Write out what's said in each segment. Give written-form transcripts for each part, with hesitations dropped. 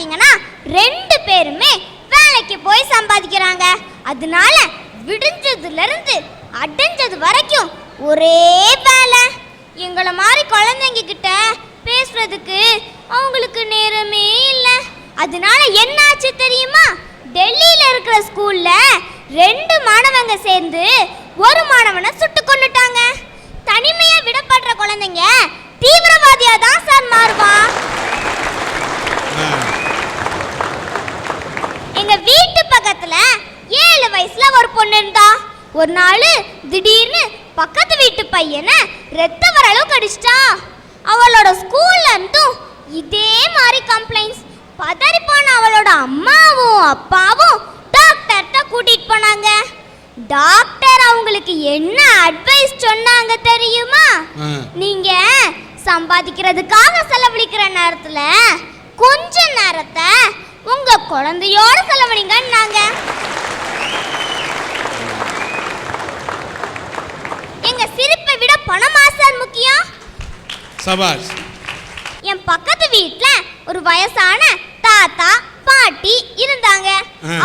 பாத்தீங்கன்னா 2 பேருமே வேலைக்கு போய் சம்பாதிக்கிறாங்க. அதனால விடிஞ்சதுல இருந்து அடைஞ்சது வரைக்கும் ஒரே வேலை. எங்களை மாதிரி குழந்தைங்க கிட்ட பேசுறதுக்கு அவங்களுக்கு நேரமே இல்லை. அதனால என்ன ஆச்சு தெரியுமா? டெல்லியில இருக்கிற ஸ்கூல்ல 2 மாணவங்க சேர்ந்து ஒரு மாணவனை சுட்டு கொன்னுட்டாங்க. தனிமையா விடப்படுற குழந்தைங்க தீவிரவாதியா தான் சார் மாறுவான். எங்க வீட்டு பக்கத்துல 7 வயசுல ஒரு பொண்ணு இருந்தா. ஒரு நாள் திடீர்னு பக்கத்து வீட்டு பையனை ரத்த வர அளவுக்கு அடிச்சிட்டா. அவளோட ஸ்கூல்ல இருந்தும் இதே மாதிரி கம்ப்ளைண்ட்ஸ். பதறி போன அவளோட அம்மாவும் அப்பாவும் டாக்டர்கிட்ட கூட்டிட்டு போனாங்க. டாக்டர் அவங்களுக்கு என்ன அட்வைஸ் சொன்னாங்க தெரியுமா? நீங்க சம்பாதிக்கிறதுக்காக செலவழிக்கிற நேரத்துல கொஞ்ச நேரத்தை உங்க குழந்தையோட செலவழிங்கன்னாங்க. எங்க சிரிப்பை விட பணமா சார் முக்கியம்? சபாஷ். என் பக்கத்து வீட்ல ஒரு வயசான தாத்தா பாட்டி இருந்தாங்க.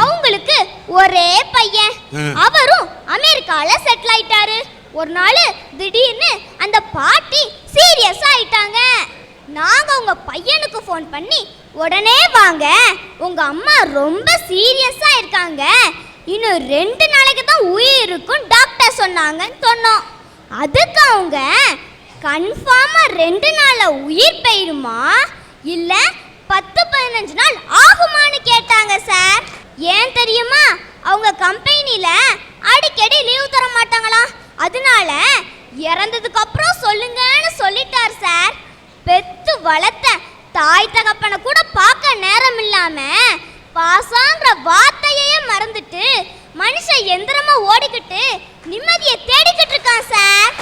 அவங்களுக்கு ஒரே பையன். அவரும் அமெரிக்கால செட்டில் ஆயிட்டாரு. ஒரு நாள் திடீர்னு அந்த பாட்டி சீரியஸ் ஆயிட்டாங்க. நாங்க உங்க பையனுக்கு ஃபோன் பண்ணி உடனே வாங்க, உங்க அம்மா ரொம்ப சீரியஸா இருக்காங்க, இன்னும் 2 நாளைக்கு தான் உயிர் இருக்கும் டாக்டர் சொன்னாங்கன்னு சொன்னோம். அதுக்கு அவங்க கன்ஃபார்மா 2 நாள்ல உயிர் போயிருமா இல்ல 10-15 நாள் ஆகுமான்னு கேட்டாங்க சார். ஏன் தெரியுமா? அவங்க கம்பெனில அடிக்கடி லீவ் தர மாட்டாங்களாம். அதனால இறந்ததுக்கு அப்புறம் சொல்லுங்கன்னு சொல்லிட்டார் சார். பெத்து வளர்த்த தாய் தகப்பனை கூட பார்க்க நேரம் இல்லாம பாசங்கிற வார்த்தையே மறந்துட்டு மனுஷன் எந்திரமா ஓடிக்கிட்டு நிம்மதியை தேடிக்கிட்டு இருக்கான் சார்.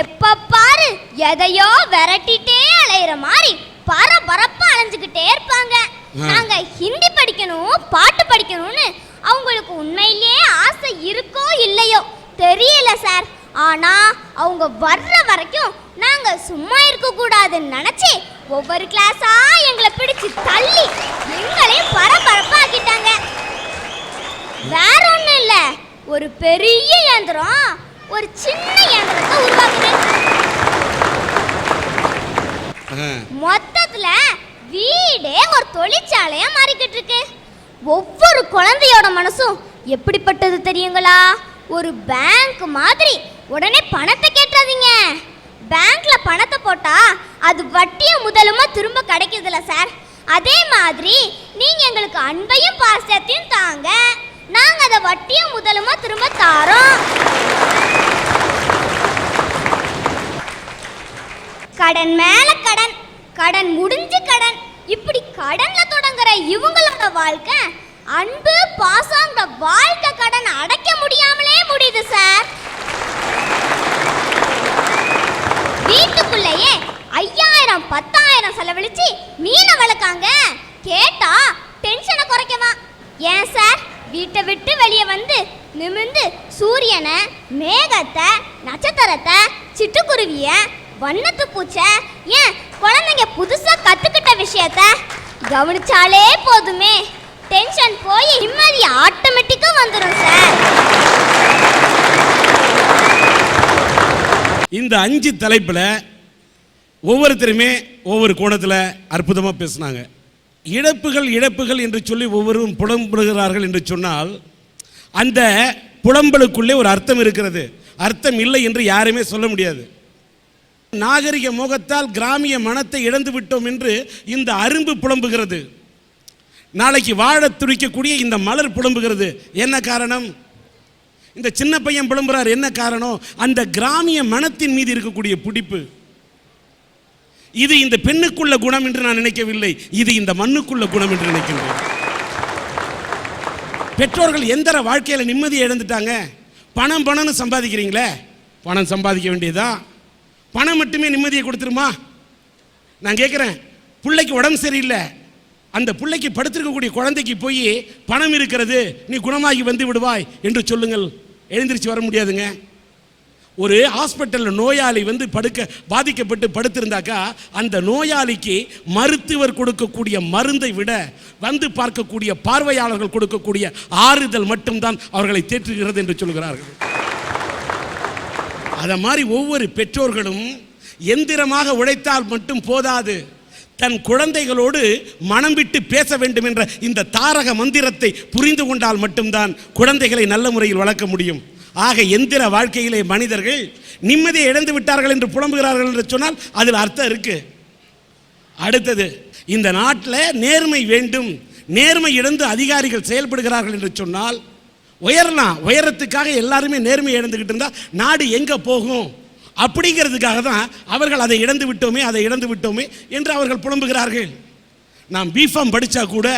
எப்ப பாரு எதையோ விரட்டிட்டே அலையிற மாதிரி பரபரப்பா அலைஞ்சுக்கிட்டே இருப்பாங்க. நாங்க ஹிந்தி படிக்கணும் பாட்டு படிக்கணும்னு அவங்களுக்கு உண்மையிலேயே ஆசை இருக்கோ இல்லையோ தெரியல சார். ஆனா அவங்க வர்ற வரைக்கும் நாங்க சும்மா இருக்க கூடாதுன்னு நினைச்சு ஒவ்வொரு கிளாஸா எங்களை பிடிச்சு தள்ளி எங்களையும் பரபரப்பா ஆக்கிட்டாங்க. வேற ஒண்ணும் இல்ல, ஒரு பெரிய இயந்திரம் ஒரு சின்ன இயந்திரத்தை உருவாக்குது. மொத்தத்துல வீடே ஒரு தொழிற்சாலையா மாறிக்கிட்டு இருக்கு. ஒவ்வொரு குழந்தையோட மனசும் எப்படிப்பட்டது தெரியுங்களா? ஒரு பேங்க் மாதிரி. உடனே பணத்தை கேட்டாதீங்க. பேங்க்ல பணத்தை போட்டா அது வட்டியும் முதலுமா திரும்ப கிடைக்குதுல சார். அதே மாதிரி நீங்க எங்களுக்கு அன்பையும் பாசத்தையும் தாங்க, நாங்க அதை வட்டியும் முதலுமா திரும்ப தாரோம். கடன் மேல கடன், கடன் முடிஞ்சு கடன், இப்படி கடன்ல தொடங்குற இவங்களோட வாழ்க்கை அன்பு பாசங்கிற வாழ்க்கை கடன் அடைக்க முடியாமலே முடியுது சார். வீட்டுக்குள்ளேயே 5000-10,000 செலவழிச்சு மீனை வளர்க்காங்க. கேட்டா டென்ஷனை குறைக்கவா? ஏன் சார் வீட்டை விட்டு வெளியே வந்து நிமிர்ந்து சூரியனை, மேகத்தை, நட்சத்திரத்தை, சிட்டுக்குருவிய, வண்ணத்து பூச்சை, ஏன் குழந்தைங்க புதுசா கத்துக்கிட்ட விஷயத்த கவனிச்சாலே போதுமே, டென்ஷன் போய் நிம்மதி ஆட்டோமேட்டிக்கா வந்துடும் சார். இந்த 5 தலைப்புல ஒவ்வொருத்தருமே ஒவ்வொரு கோணத்தில் அற்புதமாக பேசினாங்க. இழப்புகள் என்று சொல்லி ஒவ்வொருவரும் புலம்புகிறார்கள் என்று சொன்னால் அந்த புலம்பலுக்குள்ளே ஒரு அர்த்தம் இருக்கிறது. அர்த்தம் இல்லை என்று யாருமே சொல்ல முடியாது. நாகரிக மோகத்தால் கிராமிய மனத்தை இழந்து விட்டோம் என்று இந்த அரும்பு புலம்புகிறது. நாளைக்கு வாழ துடிக்கக்கூடிய இந்த மலர் புலம்புகிறது. என்ன காரணம்? இந்த சின்ன பையன் புலம்புறார். என்ன காரணம்? அந்த கிராமிய மனத்தின் மீது இருக்கக்கூடிய பிடிப்பு. இது இந்த பெண்ணுக்குள்ள குணம் என்று நான் நினைக்கவில்லை, இது இந்த மண்ணுக்குள்ள குணம் என்று நினைக்கின்றேன். பெற்றோர்கள் எந்த வாழ்க்கையில் நிம்மதியை இழந்துட்டாங்க. பணம்னு சம்பாதிக்கிறீங்களே, பணம் சம்பாதிக்க வேண்டியதா? பணம் மட்டுமே நிம்மதியை கொடுத்துருமா? நான் கேட்குறேன், பிள்ளைக்கு உடம்பு சரியில்லை, அந்த பிள்ளைக்கு படுத்திருக்கக்கூடிய குழந்தைக்கு போய் பணம் இருக்கிறது, நீ குணமாகி வந்து விடுவாய் என்று சொல்லுங்கள், எழுந்திரிச்சு வர முடியாதுங்க. ஒரு ஹாஸ்பிட்டலில் நோயாளி வந்து பாதிக்கப்பட்டு படுத்திருந்தாக்கா அந்த நோயாளிக்கு மருத்துவர் கொடுக்கக்கூடிய மருந்தை விட வந்து பார்க்கக்கூடிய பார்வையாளர்கள் கொடுக்கக்கூடிய ஆறுதல் மட்டும்தான் அவர்களை தேற்றுகிறது என்று சொல்கிறார்கள். அதை மாதிரி ஒவ்வொரு பெற்றோர்களும் எந்திரமாக உழைத்தால் மட்டும் போதாது, தன் குழந்தைகளோடு மனம் விட்டு பேச வேண்டும் என்ற இந்த தாரக மந்திரத்தை புரிந்து கொண்டால் மட்டும்தான் குழந்தைகளை நல்ல முறையில் வளர்க்க முடியும். ஆக எந்திர வாழ்க்கையிலே மனிதர்கள் நிம்மதியை இழந்து விட்டார்கள் என்று புலம்புகிறார்கள் என்று சொன்னால் அதில் அர்த்தம் இருக்கு. அடுத்தது, இந்த நாட்டில் நேர்மை வேண்டும், நேர்மை இழந்து அதிகாரிகள் செயல்படுகிறார்கள் என்று சொன்னால் உயரலாம். உயரத்துக்காக எல்லாருமே நேர்மை இழந்துகிட்டு இருந்தால் நாடு எங்கே போகும் அப்படிங்கிறதுக்காக தான் அவர்கள் அதை இழந்து விட்டோமே என்று அவர்கள் புலம்புகிறார்கள். நாம் பிஃபார்ம் படித்தா கூட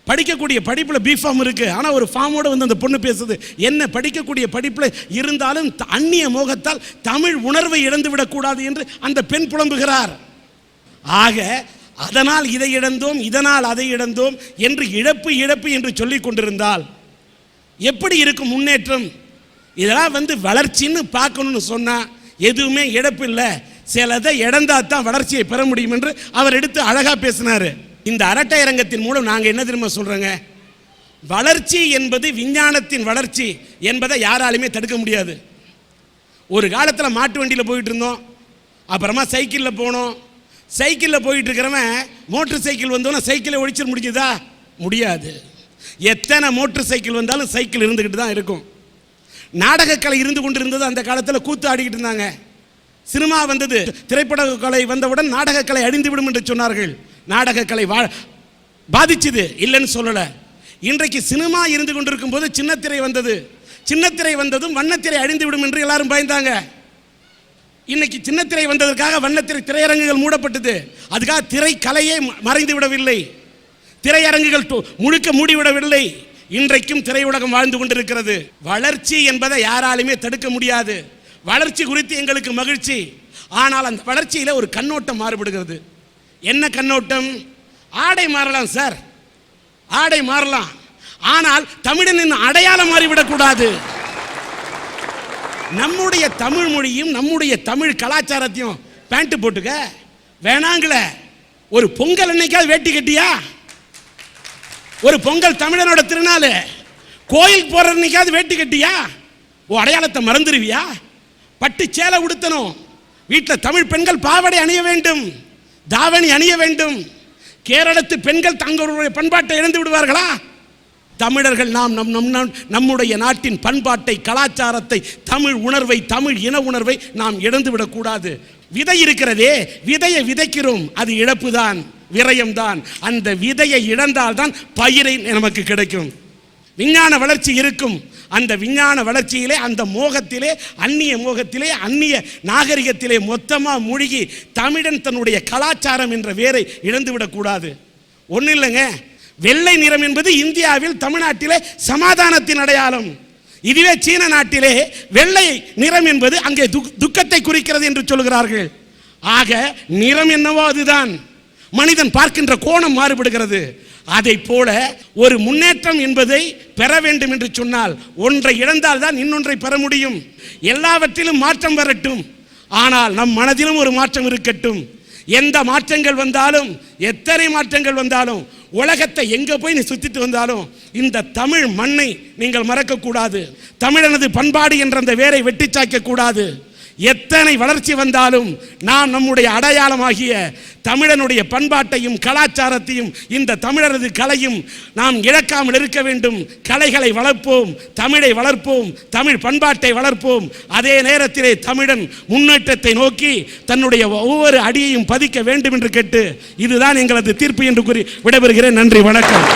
படிக்கக்கூடிய படிப்பில் பிஃபார்ம் இருக்குது, ஆனால் ஒரு ஃபார்மோடு வந்து அந்த பொண்ணு பேசுது. என்ன படிக்கக்கூடிய படிப்பில் இருந்தாலும் அந்நிய மோகத்தால் தமிழ் உணர்வை இழந்து விடக்கூடாது என்று அந்த பெண் புலம்புகிறார். ஆக அதனால் இதை இழந்தோம், இதனால் அதை இழந்தோம் என்று இழப்பு என்று சொல்லிக் கொண்டிருந்தால் எப்படி இருக்கும் முன்னேற்றம்? இதெல்லாம் வந்து வளர்ச்சின்னு பார்க்கணும்னு சொன்னால் எதுவுமே இழப்பு இல்லை, சிலதை இழந்தா தான் வளர்ச்சியை பெற முடியும் என்று அவர் எடுத்து அழகாக பேசினார். இந்த அரட்டை அரங்கத்தின் மூலம் நாங்கள் என்ன தெரியுமா சொல்கிறோங்க, வளர்ச்சி என்பது விஞ்ஞானத்தின் வளர்ச்சி என்பதை யாராலுமே தடுக்க முடியாது. ஒரு காலத்தில் மாட்டு வண்டியில் போயிட்டு இருந்தோம், அப்புறமா சைக்கிளில் போனோம். சைக்கிளில் போயிட்டு இருக்கிறவன் மோட்டர் சைக்கிள் வந்தோன்னா சைக்கிளை ஒழிச்சிட முடியுதா? முடியாது. எத்தனை மோட்டர் சைக்கிள் வந்தாலும் சைக்கிள் இருந்துக்கிட்டு தான் இருக்கும். நாடகக்கலை இருந்து கொண்டு இருந்தது. அந்த காலத்தில் கூத்து ஆடிக்கிட்டு இருந்தாங்க. சினிமா வந்தது, திரைப்பட கலை வந்தவுடன் நாடகக்கலை அழிந்துவிடும் என்று சொன்னார்கள். நாடகக்கலை பாதிச்சுது, இல்லைன்னு சொல்லலை. இன்றைக்கு சினிமா இருந்து கொண்டிருக்கும் போது சின்னத்திரை வந்தது. சின்னத்திரை வந்ததும் வண்ணத்திரை அழிந்துவிடும் என்று எல்லாரும் பயந்தாங்க. இன்னைக்கு சின்னத்திரை வந்ததற்காக வண்ணத்திரை திரையரங்குகள் மூடப்பட்டது. அதுக்காக திரைக்கலையே மறைந்து விடவில்லை, திரையரங்குகள் முழுக்க மூடிவிடவில்லை. இன்றைக்கும் திரையுலகம் வாழ்ந்து கொண்டிருக்கிறது. வளர்ச்சி என்பதை யாராலுமே தடுக்க முடியாது. வளர்ச்சி குறித்து எங்களுக்கு மகிழ்ச்சி. ஆனால் அந்த வளர்ச்சியில் ஒரு கண்ணோட்டம் மாறுபடுகிறது. என்ன கண்ணோட்டம்? ஆடை மாறலாம் சார், ஆடை மாறலாம், ஆனால் தமிழனின் அடையாளம் மாறிவிடக்கூடாது. நம்முடைய தமிழ் மொழியும் நம்முடைய தமிழ் கலாச்சாரத்தையும் பேண்ட் போட்டுக்க வேணாங்கள. ஒரு பொங்கல் அன்னைக்காவது வேட்டி கட்டியா? ஒரு பொங்கல் தமிழனோட திருநாள், கோயில் போற அன்னைக்காவது வேட்டி கட்டியா? அடையாளத்தை மறந்துடுவியா? பட்டு சேலை உடுத்தணும். வீட்டில் தமிழ் பெண்கள் பாவாடை அணிய வேண்டும், தாவணி அணிய வேண்டும். கேரளத்து பெண்கள் தங்களுடைய பண்பாட்டை இழந்து விடுவார்களா? தமிழர்கள் நாம் நம்முடைய நாட்டின் பண்பாட்டை, கலாச்சாரத்தை, தமிழ் உணர்வை, தமிழ் இன உணர்வை நாம் இழந்து விடக்கூடாது. விதை இருக்கிறதே, விதையை விதைக்கிறோம், அது இழப்புதான், விரயம்தான். அந்த விதையை இழந்தால்தான் பயிரை நமக்கு கிடைக்கும். விஞ்ஞான வளர்ச்சி இருக்கும். அந்த விஞ்ஞான வளர்ச்சியிலே, அந்த மோகத்திலே, அந்நிய மோகத்திலே, அந்நிய நாகரிகத்திலே மொத்தமாக மூழ்கி தமிழன் தன்னுடைய கலாச்சாரம் என்ற வேரை இழந்துவிடக்கூடாது. ஒன்றும் இல்லைங்க, வெள்ளை நிறம் என்பது இந்தியாவில் தமிழ்நாட்டிலே சமாதானத்தின் அடையாளம். இதுவே சீன நாட்டிலே வெள்ளை நிறம் என்பது அங்கே துக்கத்தை குறிக்கிறது என்று சொல்கிறார்கள். ஆக நிறம் என்னவோ அதுதான், மனிதன் பார்க்கின்ற கோணம் மாறுபடுகிறது. அதை போல ஒரு முன்னேற்றம் என்பதை பெற வேண்டும் என்று சொன்னால் ஒன்றை இழந்தால் தான் இன்னொன்றை பெற முடியும். எல்லாவற்றிலும் மாற்றம் வரட்டும், ஆனால் நம் மனதிலும் ஒரு மாற்றம் இருக்கட்டும். எந்த மாற்றங்கள் வந்தாலும், எத்தனை மாற்றங்கள் வந்தாலும், உலகத்தை எங்கே போய் நீ சுற்றிட்டு வந்தாலும் இந்த தமிழ் மண்ணை நீங்கள் மறக்கக்கூடாது. தமிழனது பண்பாடு என்ற அந்த வேரை வெட்டி சாய்க்கக்கூடாது. எத்தனை வளர்ச்சி வந்தாலும் நாம் நம்முடைய அடையாளமாகிய தமிழனுடைய பண்பாட்டையும் கலாச்சாரத்தையும், இந்த தமிழரது கலையும் நாம் இழக்காமல் இருக்க வேண்டும். கலைகளை வளர்ப்போம், தமிழை வளர்ப்போம், தமிழ் பண்பாட்டை வளர்ப்போம். அதே நேரத்திலே தமிழன் முன்னேற்றத்தை நோக்கி தன்னுடைய ஒவ்வொரு அடியையும் பதிக்க வேண்டும் என்று கேட்டு இதுதான் எங்களது தீர்ப்பு என்று கூறி விடைபெறுகிறேன். நன்றி, வணக்கம்.